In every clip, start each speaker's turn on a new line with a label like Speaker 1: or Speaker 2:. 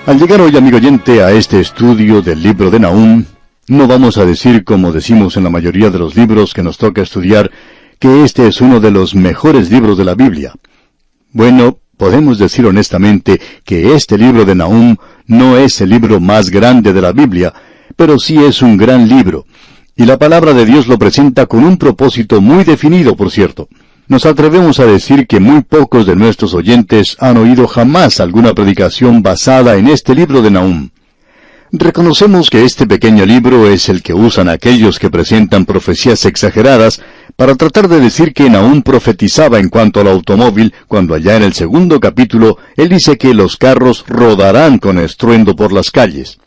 Speaker 1: Al llegar hoy, amigo oyente, a este estudio del libro de Nahum, no vamos a decir, como decimos en la mayoría de los libros que nos toca estudiar, que este es uno de los mejores libros de la Biblia. Bueno, podemos decir honestamente que este libro de Nahum no es el libro más grande de la Biblia, pero sí es un gran libro. Y la palabra de Dios lo presenta con un propósito muy definido, por cierto. Nos atrevemos a decir que muy pocos de nuestros oyentes han oído jamás alguna predicación basada en este libro de Nahum. Reconocemos que este pequeño libro es el que usan aquellos que presentan profecías exageradas para tratar de decir que Nahum profetizaba en cuanto al automóvil, cuando allá en el 2º capítulo él dice que los carros rodarán con estruendo por las calles.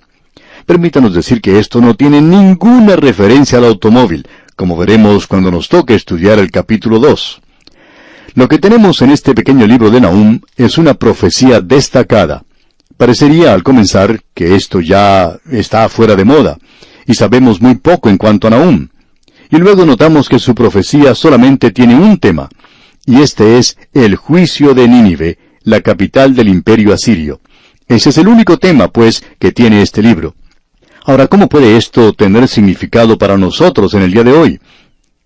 Speaker 1: Permítanos decir que esto no tiene ninguna referencia al automóvil, como veremos cuando nos toque estudiar el capítulo 2. Lo que tenemos en este pequeño libro de Nahum es una profecía destacada. Parecería al comenzar que esto ya está fuera de moda, y sabemos muy poco en cuanto a Nahum. Y luego notamos que su profecía solamente tiene un tema, y este es el juicio de Nínive, la capital del imperio asirio. Ese es el único tema, pues, que tiene este libro. Ahora, ¿cómo puede esto tener significado para nosotros en el día de hoy?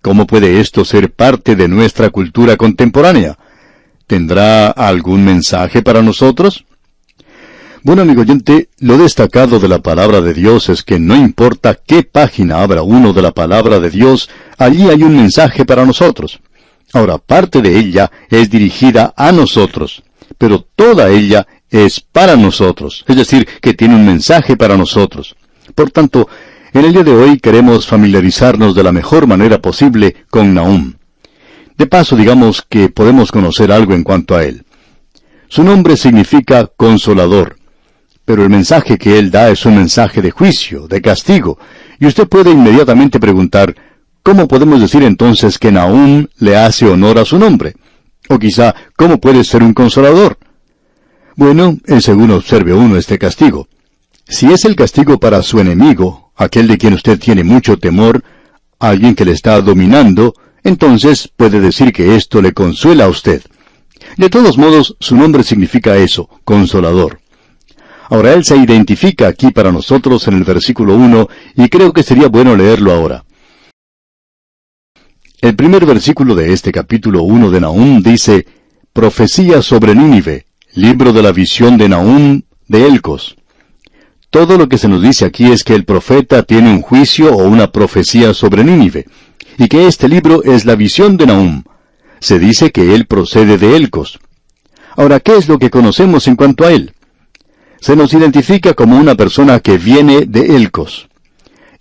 Speaker 1: ¿Cómo puede esto ser parte de nuestra cultura contemporánea? ¿Tendrá algún mensaje para nosotros? Bueno, amigo oyente, lo destacado de la palabra de Dios es que no importa qué página abra uno de la palabra de Dios, allí hay un mensaje para nosotros. Ahora, parte de ella es dirigida a nosotros, pero toda ella es para nosotros, es decir, que tiene un mensaje para nosotros. Por tanto, en el día de hoy queremos familiarizarnos de la mejor manera posible con Nahum. De paso, digamos que podemos conocer algo en cuanto a él. Su nombre significa consolador, pero el mensaje que él da es un mensaje de juicio, de castigo, y usted puede inmediatamente preguntar, ¿cómo podemos decir entonces que Nahum le hace honor a su nombre? O quizá, ¿cómo puede ser un consolador? Bueno, es según observe uno este castigo. Si es el castigo para su enemigo, aquel de quien usted tiene mucho temor, alguien que le está dominando, entonces puede decir que esto le consuela a usted. De todos modos, su nombre significa eso, consolador. Ahora él se identifica aquí para nosotros en el versículo 1, y creo que sería bueno leerlo ahora. El primer versículo de este capítulo 1 de Nahum dice, Profecía sobre Nínive, libro de la visión de Nahum de Elcos. Todo lo que se nos dice aquí es que el profeta tiene un juicio o una profecía sobre Nínive, y que este libro es la visión de Nahum. Se dice que él procede de Elcos. Ahora, ¿qué es lo que conocemos en cuanto a él? Se nos identifica como una persona que viene de Elcos.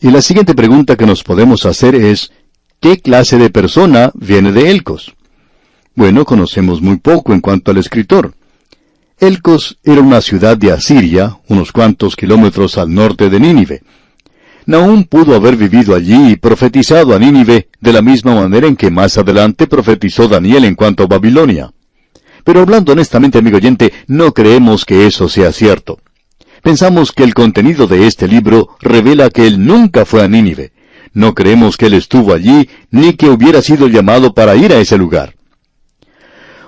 Speaker 1: Y la siguiente pregunta que nos podemos hacer es, ¿qué clase de persona viene de Elcos? Bueno, conocemos muy poco en cuanto al escritor. Elcos era una ciudad de Asiria, unos cuantos kilómetros al norte de Nínive. Nahum pudo haber vivido allí y profetizado a Nínive de la misma manera en que más adelante profetizó Daniel en cuanto a Babilonia. Pero hablando honestamente, amigo oyente, no creemos que eso sea cierto. Pensamos que el contenido de este libro revela que él nunca fue a Nínive. No creemos que él estuvo allí, ni que hubiera sido llamado para ir a ese lugar.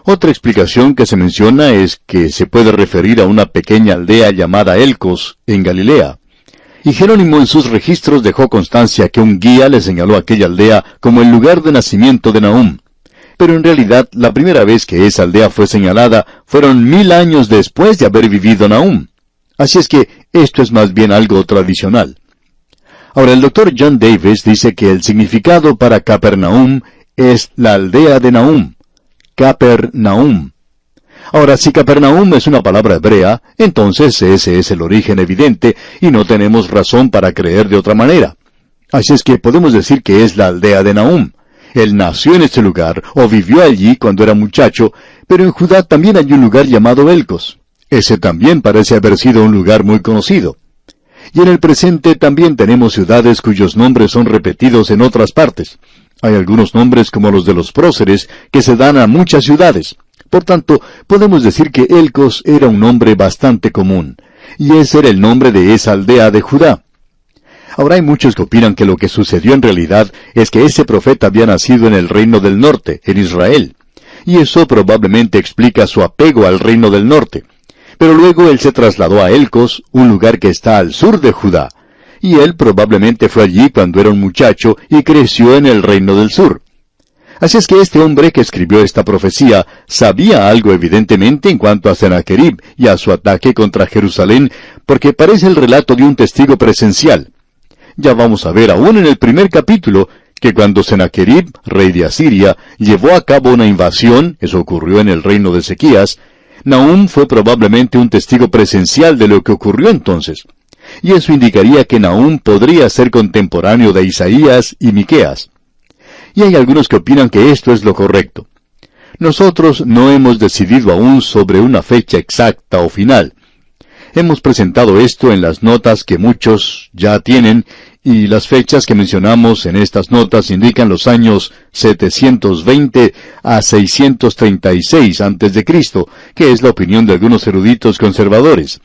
Speaker 1: Otra explicación que se menciona es que se puede referir a una pequeña aldea llamada Elcos, en Galilea. Y Jerónimo en sus registros dejó constancia que un guía le señaló aquella aldea como el lugar de nacimiento de Nahum. Pero en realidad, la primera vez que esa aldea fue señalada fueron 1000 años después de haber vivido Nahum. Así es que esto es más bien algo tradicional. Ahora, el Dr. John Davis dice que el significado para Capernaum es la aldea de Nahum. Capernaum. Ahora, si Capernaum es una palabra hebrea, entonces ese es el origen evidente, y no tenemos razón para creer de otra manera. Así es que podemos decir que es la aldea de Nahum. Él nació en este lugar, o vivió allí cuando era muchacho, pero en Judá también hay un lugar llamado Elcos. Ese también parece haber sido un lugar muy conocido. Y en el presente también tenemos ciudades cuyos nombres son repetidos en otras partes. Hay algunos nombres como los de los próceres que se dan a muchas ciudades. Por tanto, podemos decir que Elcos era un nombre bastante común, y ese era el nombre de esa aldea de Judá. Ahora hay muchos que opinan que lo que sucedió en realidad es que ese profeta había nacido en el reino del norte, en Israel, y eso probablemente explica su apego al reino del norte. Pero luego él se trasladó a Elcos, un lugar que está al sur de Judá, y él probablemente fue allí cuando era un muchacho y creció en el reino del sur. Así es que este hombre que escribió esta profecía sabía algo evidentemente en cuanto a Sennacherib y a su ataque contra Jerusalén, porque parece el relato de un testigo presencial. Ya vamos a ver aún en el primer capítulo que cuando Sennacherib, rey de Asiria, llevó a cabo una invasión, eso ocurrió en el reino de Ezequías, Nahum fue probablemente un testigo presencial de lo que ocurrió entonces. Y eso indicaría que Nahum podría ser contemporáneo de Isaías y Miqueas. Y hay algunos que opinan que esto es lo correcto. Nosotros no hemos decidido aún sobre una fecha exacta o final. Hemos presentado esto en las notas que muchos ya tienen, y las fechas que mencionamos en estas notas indican los años 720 a 636 a.C., que es la opinión de algunos eruditos conservadores.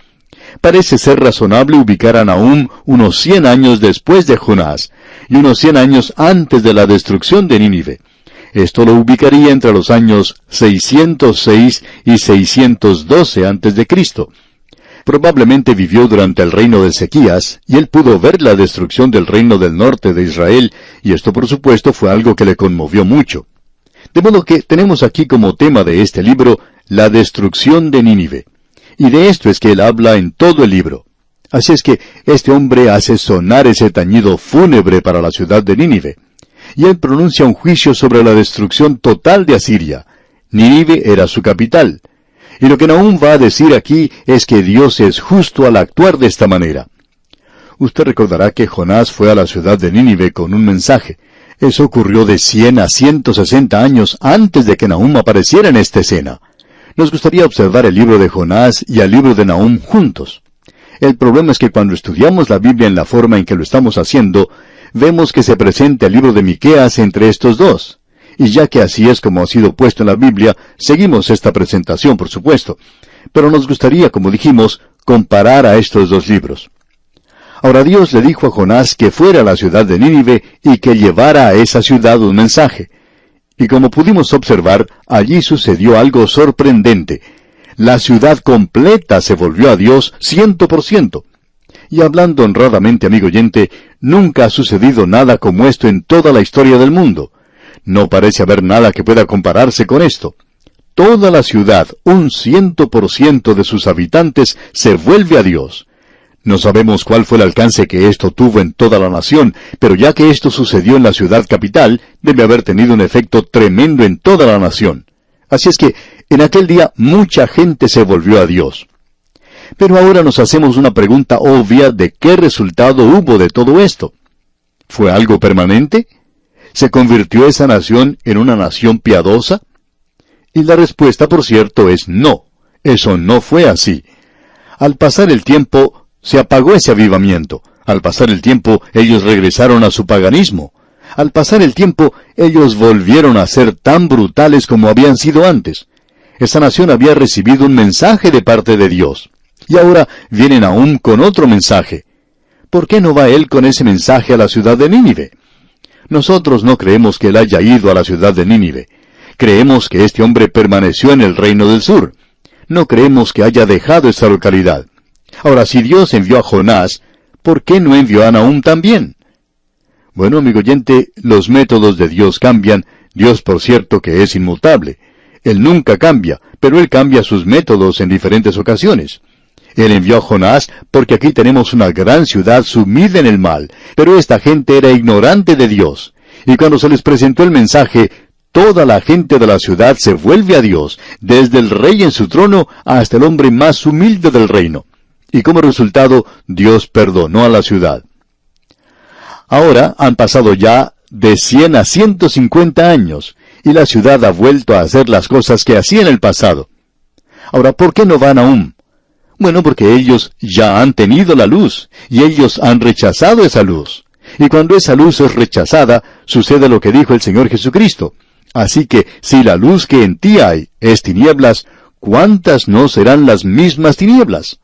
Speaker 1: Parece ser razonable ubicar a Nahum unos 100 años después de Jonás, y unos 100 años antes de la destrucción de Nínive. Esto lo ubicaría entre los años 606 y 612 a.C. Probablemente vivió durante el reino de Ezequías, y él pudo ver la destrucción del reino del norte de Israel, y esto por supuesto fue algo que le conmovió mucho. De modo que tenemos aquí como tema de este libro la destrucción de Nínive. Y de esto es que él habla en todo el libro. Así es que este hombre hace sonar ese tañido fúnebre para la ciudad de Nínive. Y él pronuncia un juicio sobre la destrucción total de Asiria. Nínive era su capital. Y lo que Nahum va a decir aquí es que Dios es justo al actuar de esta manera. Usted recordará que Jonás fue a la ciudad de Nínive con un mensaje. Eso ocurrió de 100 a 160 años antes de que Nahum apareciera en esta escena. Nos gustaría observar el libro de Jonás y el libro de Nahum juntos. El problema es que cuando estudiamos la Biblia en la forma en que lo estamos haciendo, vemos que se presenta el libro de Miqueas entre estos dos. Y ya que así es como ha sido puesto en la Biblia, seguimos esta presentación, por supuesto. Pero nos gustaría, como dijimos, comparar a estos dos libros. Ahora Dios le dijo a Jonás que fuera a la ciudad de Nínive y que llevara a esa ciudad un mensaje. Y como pudimos observar, allí sucedió algo sorprendente. La ciudad completa se volvió a Dios 100%. Y hablando honradamente, amigo oyente, nunca ha sucedido nada como esto en toda la historia del mundo. No parece haber nada que pueda compararse con esto. Toda la ciudad, un 100% de sus habitantes, se vuelve a Dios. No sabemos cuál fue el alcance que esto tuvo en toda la nación, pero ya que esto sucedió en la ciudad capital, debe haber tenido un efecto tremendo en toda la nación. Así es que, en aquel día, mucha gente se volvió a Dios. Pero ahora nos hacemos una pregunta obvia de qué resultado hubo de todo esto. ¿Fue algo permanente? ¿Se convirtió esa nación en una nación piadosa? Y la respuesta, por cierto, es no. Eso no fue así. Al pasar el tiempo, se apagó ese avivamiento. Al pasar el tiempo, ellos regresaron a su paganismo. Al pasar el tiempo, ellos volvieron a ser tan brutales como habían sido antes. Esa nación había recibido un mensaje de parte de Dios. Y ahora vienen aún con otro mensaje. ¿Por qué no va él con ese mensaje a la ciudad de Nínive? Nosotros no creemos que él haya ido a la ciudad de Nínive. Creemos que este hombre permaneció en el reino del sur. No creemos que haya dejado esta localidad. Ahora, si Dios envió a Jonás, ¿por qué no envió a Nahum también? Bueno, amigo oyente, los métodos de Dios cambian. Dios, por cierto, que es inmutable. Él nunca cambia, pero Él cambia sus métodos en diferentes ocasiones. Él envió a Jonás porque aquí tenemos una gran ciudad sumida en el mal, pero esta gente era ignorante de Dios. Y cuando se les presentó el mensaje, toda la gente de la ciudad se vuelve a Dios, desde el rey en su trono hasta el hombre más humilde del reino. Y como resultado, Dios perdonó a la ciudad. Ahora han pasado ya de 100 a 150 años, y la ciudad ha vuelto a hacer las cosas que hacía en el pasado. Ahora, ¿por qué no va Nahum? Bueno, porque ellos ya han tenido la luz, y ellos han rechazado esa luz. Y cuando esa luz es rechazada, sucede lo que dijo el Señor Jesucristo. Así que, si la luz que en ti hay es tinieblas, ¿cuántas no serán las mismas tinieblas?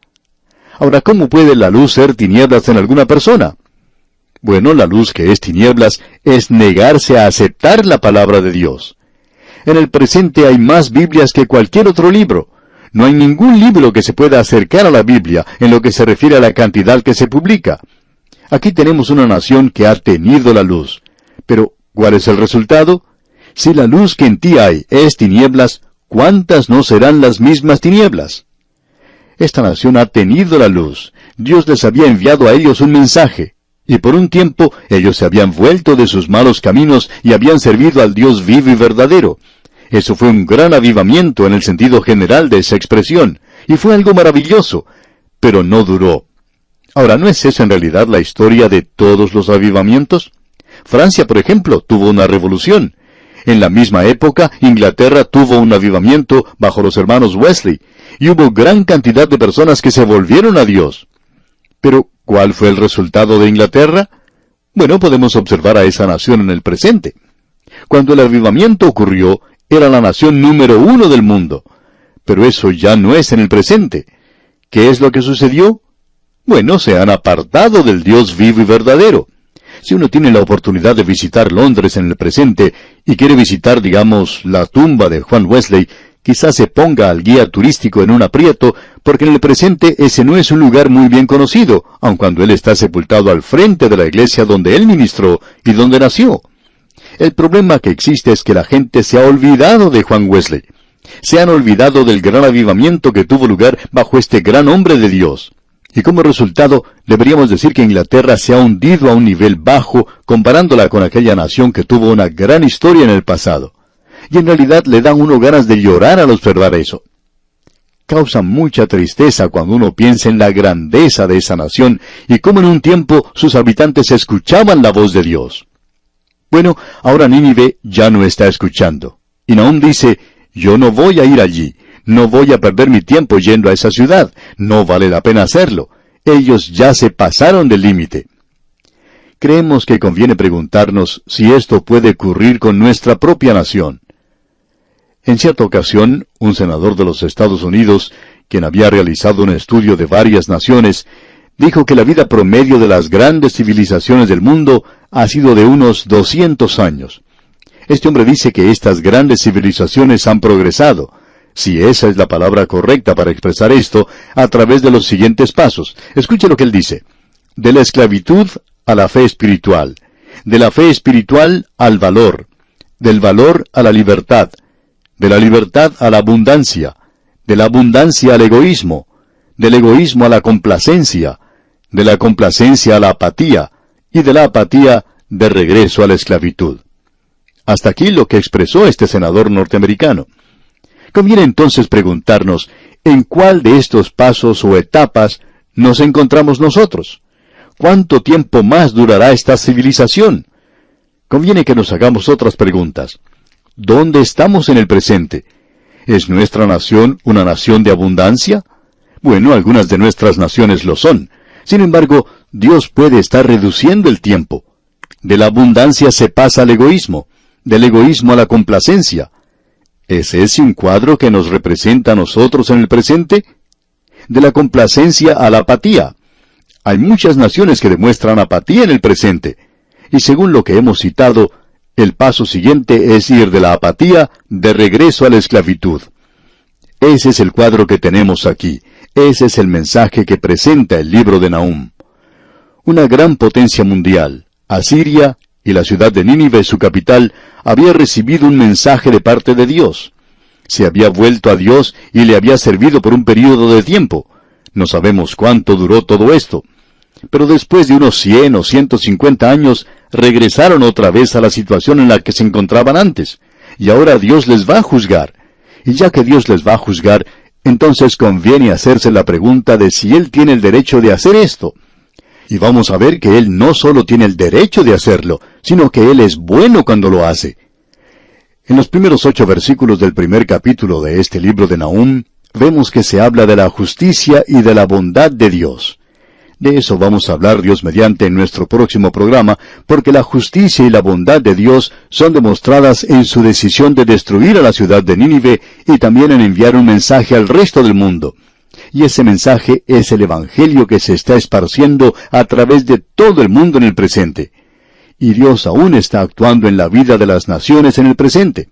Speaker 1: Ahora, ¿cómo puede la luz ser tinieblas en alguna persona? Bueno, la luz que es tinieblas es negarse a aceptar la palabra de Dios. En el presente hay más Biblias que cualquier otro libro. No hay ningún libro que se pueda acercar a la Biblia en lo que se refiere a la cantidad que se publica. Aquí tenemos una nación que ha tenido la luz. Pero, ¿cuál es el resultado? Si la luz que en ti hay es tinieblas, ¿cuántas no serán las mismas tinieblas? Esta nación ha tenido la luz. Dios les había enviado a ellos un mensaje. Y por un tiempo ellos se habían vuelto de sus malos caminos y habían servido al Dios vivo y verdadero. Eso fue un gran avivamiento en el sentido general de esa expresión, y fue algo maravilloso, pero no duró. Ahora, ¿no es esa en realidad la historia de todos los avivamientos? Francia, por ejemplo, tuvo una revolución. En la misma época, Inglaterra tuvo un avivamiento bajo los hermanos Wesley, y hubo gran cantidad de personas que se volvieron a Dios. Pero, ¿cuál fue el resultado de Inglaterra? Bueno, podemos observar a esa nación en el presente. Cuando el avivamiento ocurrió, era la nación número 1 del mundo. Pero eso ya no es en el presente. ¿Qué es lo que sucedió? Bueno, se han apartado del Dios vivo y verdadero. Si uno tiene la oportunidad de visitar Londres en el presente y quiere visitar, digamos, la tumba de Juan Wesley, quizás se ponga al guía turístico en un aprieto, porque en el presente ese no es un lugar muy bien conocido, aun cuando él está sepultado al frente de la iglesia donde él ministró y donde nació. El problema que existe es que la gente se ha olvidado de Juan Wesley. Se han olvidado del gran avivamiento que tuvo lugar bajo este gran hombre de Dios. Y como resultado, deberíamos decir que Inglaterra se ha hundido a un nivel bajo comparándola con aquella nación que tuvo una gran historia en el pasado. Y en realidad le dan uno ganas de llorar al observar eso. Causa mucha tristeza cuando uno piensa en la grandeza de esa nación y cómo en un tiempo sus habitantes escuchaban la voz de Dios. Bueno, ahora Nínive ya no está escuchando. Y Nahum dice, yo no voy a ir allí, no voy a perder mi tiempo yendo a esa ciudad, no vale la pena hacerlo. Ellos ya se pasaron del límite. Creemos que conviene preguntarnos si esto puede ocurrir con nuestra propia nación. En cierta ocasión, un senador de los Estados Unidos, quien había realizado un estudio de varias naciones, dijo que la vida promedio de las grandes civilizaciones del mundo ha sido de unos 200 años. Este hombre dice que estas grandes civilizaciones han progresado, si esa es la palabra correcta para expresar esto, a través de los siguientes pasos. Escuche lo que él dice. De la esclavitud a la fe espiritual, de la fe espiritual al valor, del valor a la libertad, de la libertad a la abundancia, de la abundancia al egoísmo, del egoísmo a la complacencia, de la complacencia a la apatía, y de la apatía de regreso a la esclavitud. Hasta aquí lo que expresó este senador norteamericano. Conviene entonces preguntarnos, ¿en cuál de estos pasos o etapas nos encontramos nosotros? ¿Cuánto tiempo más durará esta civilización? Conviene que nos hagamos otras preguntas. ¿Dónde estamos en el presente? ¿Es nuestra nación una nación de abundancia? Bueno, algunas de nuestras naciones lo son. Sin embargo, Dios puede estar reduciendo el tiempo. De la abundancia se pasa al egoísmo, del egoísmo a la complacencia. ¿Es ese un cuadro que nos representa a nosotros en el presente? De la complacencia a la apatía. Hay muchas naciones que demuestran apatía en el presente. Y según lo que hemos citado, el paso siguiente es ir de la apatía de regreso a la esclavitud. Ese es el cuadro que tenemos aquí. Ese es el mensaje que presenta el libro de Nahum. Una gran potencia mundial, Asiria, y la ciudad de Nínive, su capital, había recibido un mensaje de parte de Dios. Se había vuelto a Dios y le había servido por un período de tiempo. No sabemos cuánto duró todo esto. Pero después de unos 100 o 150 años, regresaron otra vez a la situación en la que se encontraban antes. Y ahora Dios les va a juzgar. Y ya que Dios les va a juzgar, entonces conviene hacerse la pregunta de si Él tiene el derecho de hacer esto. Y vamos a ver que Él no solo tiene el derecho de hacerlo, sino que Él es bueno cuando lo hace. En los primeros 8 versículos del primer capítulo de este libro de Nahum, vemos que se habla de la justicia y de la bondad de Dios. De eso vamos a hablar Dios mediante en nuestro próximo programa, porque la justicia y la bondad de Dios son demostradas en su decisión de destruir a la ciudad de Nínive y también en enviar un mensaje al resto del mundo. Y ese mensaje es el Evangelio que se está esparciendo a través de todo el mundo en el presente. Y Dios aún está actuando en la vida de las naciones en el presente.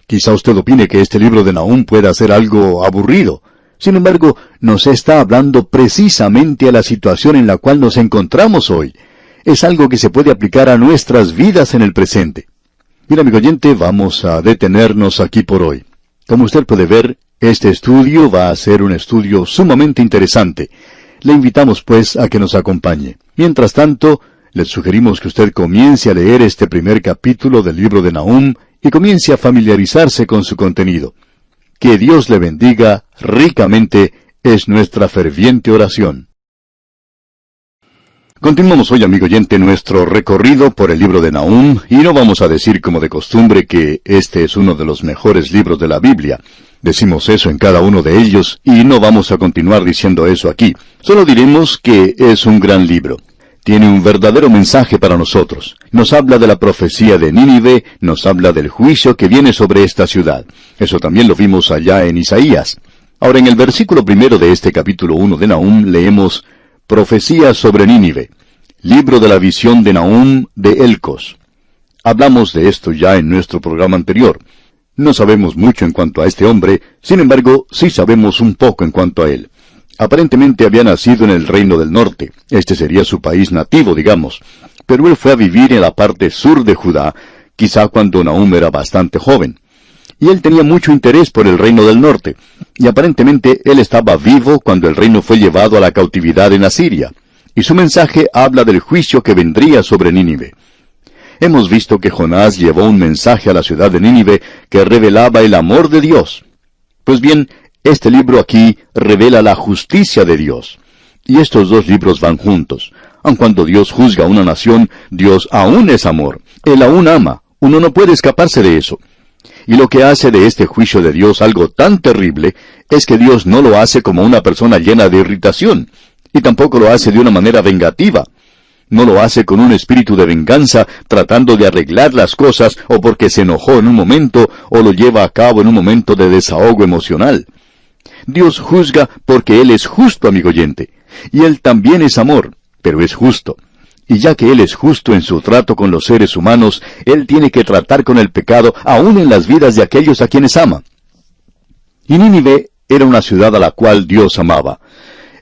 Speaker 1: Quizá usted opine que este libro de Nahum pueda ser algo aburrido. Sin embargo, nos está hablando precisamente a la situación en la cual nos encontramos hoy. Es algo que se puede aplicar a nuestras vidas en el presente. Bien, amigo oyente, vamos a detenernos aquí por hoy. Como usted puede ver, este estudio va a ser un estudio sumamente interesante. Le invitamos, pues, a que nos acompañe. Mientras tanto, le sugerimos que usted comience a leer este primer capítulo del libro de Nahum y comience a familiarizarse con su contenido. Que Dios le bendiga ricamente es nuestra ferviente oración. Continuamos hoy, amigo oyente, nuestro recorrido por el libro de Nahum, y no vamos a decir como de costumbre que este es uno de los mejores libros de la Biblia. Decimos eso en cada uno de ellos, y no vamos a continuar diciendo eso aquí. Solo diremos que es un gran libro. Tiene un verdadero mensaje para nosotros. Nos habla de la profecía de Nínive, nos habla del juicio que viene sobre esta ciudad. Eso también lo vimos allá en Isaías. Ahora, en el versículo 1 de este capítulo 1 de Nahum leemos: Profecía sobre Nínive. Libro de la visión de Nahum de Elcos. Hablamos de esto ya en nuestro programa anterior. No sabemos mucho en cuanto a este hombre, sin embargo, sí sabemos un poco en cuanto a él. Aparentemente había nacido en el Reino del Norte. Este sería su país nativo, digamos. Pero él fue a vivir en la parte sur de Judá, quizá cuando Nahum era bastante joven. Y él tenía mucho interés por el Reino del Norte. Y aparentemente él estaba vivo cuando el reino fue llevado a la cautividad en Asiria. Y su mensaje habla del juicio que vendría sobre Nínive. Hemos visto que Jonás llevó un mensaje a la ciudad de Nínive que revelaba el amor de Dios. Pues bien, este libro aquí revela la justicia de Dios. Y estos dos libros van juntos. Aun cuando Dios juzga a una nación, Dios aún es amor. Él aún ama. Uno no puede escaparse de eso. Y lo que hace de este juicio de Dios algo tan terrible es que Dios no lo hace como una persona llena de irritación. Y tampoco lo hace de una manera vengativa. No lo hace con un espíritu de venganza, tratando de arreglar las cosas, o porque se enojó en un momento, o lo lleva a cabo en un momento de desahogo emocional. Dios juzga porque Él es justo, amigo oyente. Y Él también es amor, pero es justo. Y ya que Él es justo en su trato con los seres humanos, Él tiene que tratar con el pecado aún en las vidas de aquellos a quienes ama. Y Nínive era una ciudad a la cual Dios amaba.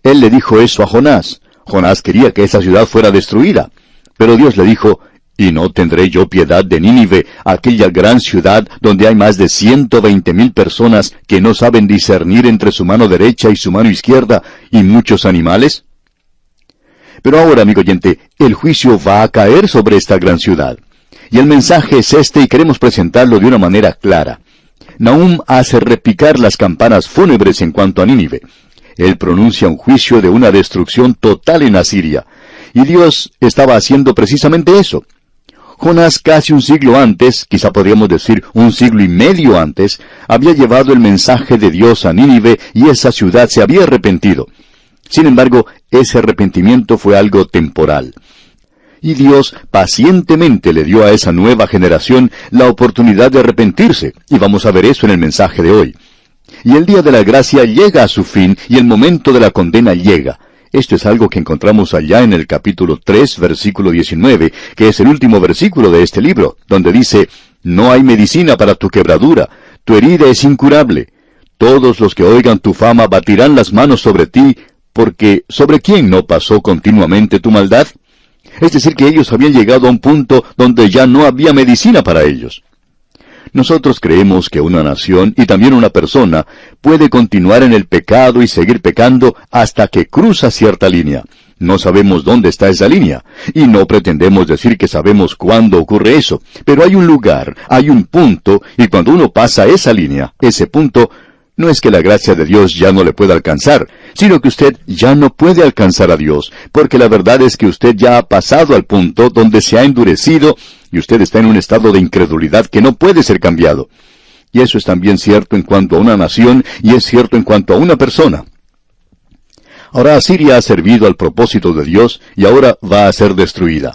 Speaker 1: Él le dijo eso a Jonás. Jonás quería que esa ciudad fuera destruida. Pero Dios le dijo: «¿Y no tendré yo piedad de Nínive, aquella gran ciudad donde hay más de 120,000 personas que no saben discernir entre su mano derecha y su mano izquierda, y muchos animales?» Pero ahora, amigo oyente, el juicio va a caer sobre esta gran ciudad. Y el mensaje es este, y queremos presentarlo de una manera clara. Nahum hace repicar las campanas fúnebres en cuanto a Nínive. Él pronuncia un juicio de una destrucción total en Asiria. Y Dios estaba haciendo precisamente eso. Jonás, casi un siglo antes, quizá podríamos decir un siglo y medio antes, había llevado el mensaje de Dios a Nínive y esa ciudad se había arrepentido. Sin embargo, ese arrepentimiento fue algo temporal. Y Dios pacientemente le dio a esa nueva generación la oportunidad de arrepentirse, y vamos a ver eso en el mensaje de hoy. Y el día de la gracia llega a su fin, y el momento de la condena llega. Esto es algo que encontramos allá en el capítulo 3, versículo 19, que es el último versículo de este libro, donde dice: «No hay medicina para tu quebradura, tu herida es incurable. Todos los que oigan tu fama batirán las manos sobre ti, porque ¿sobre quién no pasó continuamente tu maldad?». Es decir, que ellos habían llegado a un punto donde ya no había medicina para ellos. Nosotros creemos que una nación y también una persona puede continuar en el pecado y seguir pecando hasta que cruza cierta línea. No sabemos dónde está esa línea, y no pretendemos decir que sabemos cuándo ocurre eso, pero hay un lugar, hay un punto, y cuando uno pasa esa línea, ese punto, no es que la gracia de Dios ya no le pueda alcanzar, sino que usted ya no puede alcanzar a Dios, porque la verdad es que usted ya ha pasado al punto donde se ha endurecido y usted está en un estado de incredulidad que no puede ser cambiado. Y eso es también cierto en cuanto a una nación y es cierto en cuanto a una persona. Ahora Asiria ha servido al propósito de Dios y ahora va a ser destruida.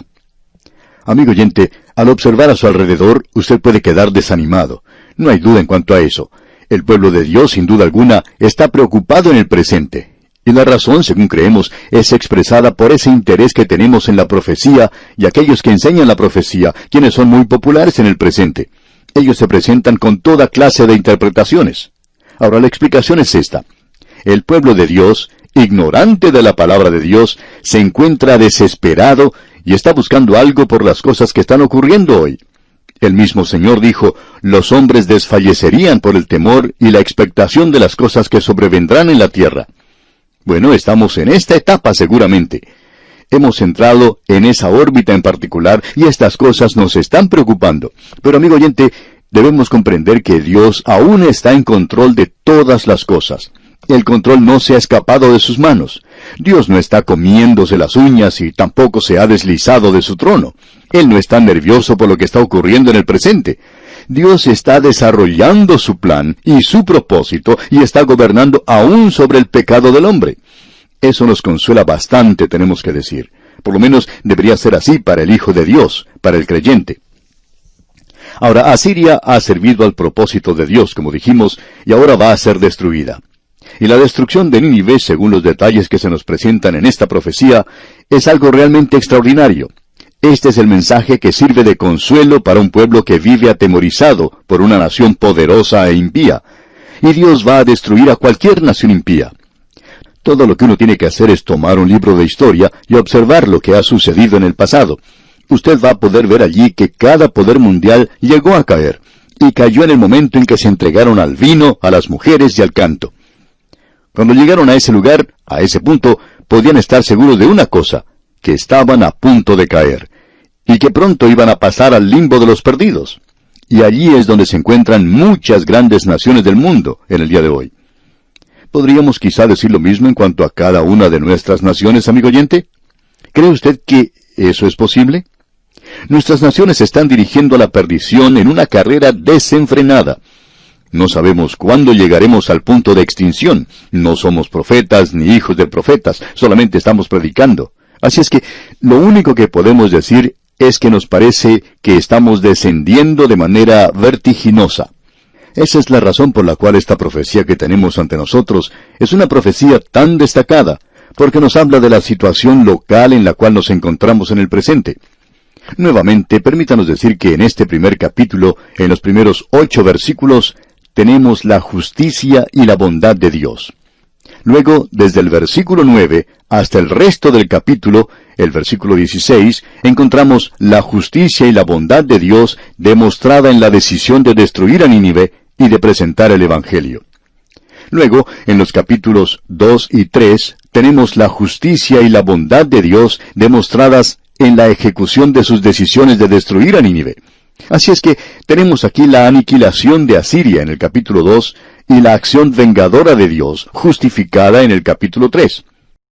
Speaker 1: Amigo oyente, al observar a su alrededor, usted puede quedar desanimado. No hay duda en cuanto a eso. El pueblo de Dios, sin duda alguna, está preocupado en el presente. Y la razón, según creemos, es expresada por ese interés que tenemos en la profecía y aquellos que enseñan la profecía, quienes son muy populares en el presente. Ellos se presentan con toda clase de interpretaciones. Ahora, la explicación es esta. el pueblo de Dios, ignorante de la palabra de Dios, se encuentra desesperado y está buscando algo por las cosas que están ocurriendo hoy. El mismo Señor dijo, los hombres desfallecerían por el temor y la expectación de las cosas que sobrevendrán en la tierra. Bueno, estamos en esta etapa seguramente. Hemos entrado en esa órbita en particular y estas cosas nos están preocupando. Pero amigo oyente, debemos comprender que Dios aún está en control de todas las cosas. El control no se ha escapado de sus manos. Dios no está comiéndose las uñas y tampoco se ha deslizado de su trono. Él no está nervioso por lo que está ocurriendo en el presente. Dios está desarrollando su plan y su propósito y está gobernando aún sobre el pecado del hombre. Eso nos consuela bastante, tenemos que decir. Por lo menos debería ser así para el Hijo de Dios, para el creyente. Ahora, Asiria ha servido al propósito de Dios, como dijimos, y ahora va a ser destruida. Y la destrucción de Nínive, según los detalles que se nos presentan en esta profecía, es algo realmente extraordinario. Este es el mensaje que sirve de consuelo para un pueblo que vive atemorizado por una nación poderosa e impía. Y Dios va a destruir a cualquier nación impía. Todo lo que uno tiene que hacer es tomar un libro de historia y observar lo que ha sucedido en el pasado. Usted va a poder ver allí que cada poder mundial llegó a caer, y cayó en el momento en que se entregaron al vino, a las mujeres y al canto. Cuando llegaron a ese lugar, a ese punto, podían estar seguros de una cosa, que estaban a punto de caer, y que pronto iban a pasar al limbo de los perdidos. Y allí es donde se encuentran muchas grandes naciones del mundo en el día de hoy. ¿Podríamos quizá decir lo mismo en cuanto a cada una de nuestras naciones, amigo oyente? ¿Cree usted que eso es posible? Nuestras naciones se están dirigiendo a la perdición en una carrera desenfrenada. No sabemos cuándo llegaremos al punto de extinción. No somos profetas ni hijos de profetas, solamente estamos predicando. Así es que lo único que podemos decir es que nos parece que estamos descendiendo de manera vertiginosa. Esa es la razón por la cual esta profecía que tenemos ante nosotros es una profecía tan destacada, porque nos habla de la situación local en la cual nos encontramos en el presente. Nuevamente, permítanos decir que en este primer capítulo, en los primeros 8 versículos, tenemos la justicia y la bondad de Dios. Luego, desde el versículo 9 hasta el resto del capítulo, el versículo 16, encontramos la justicia y la bondad de Dios demostrada en la decisión de destruir a Nínive y de presentar el Evangelio. Luego, en los capítulos 2 y 3, tenemos la justicia y la bondad de Dios demostradas en la ejecución de sus decisiones de destruir a Nínive. Así es que tenemos aquí la aniquilación de Asiria en el capítulo 2 y la acción vengadora de Dios, justificada en el capítulo 3.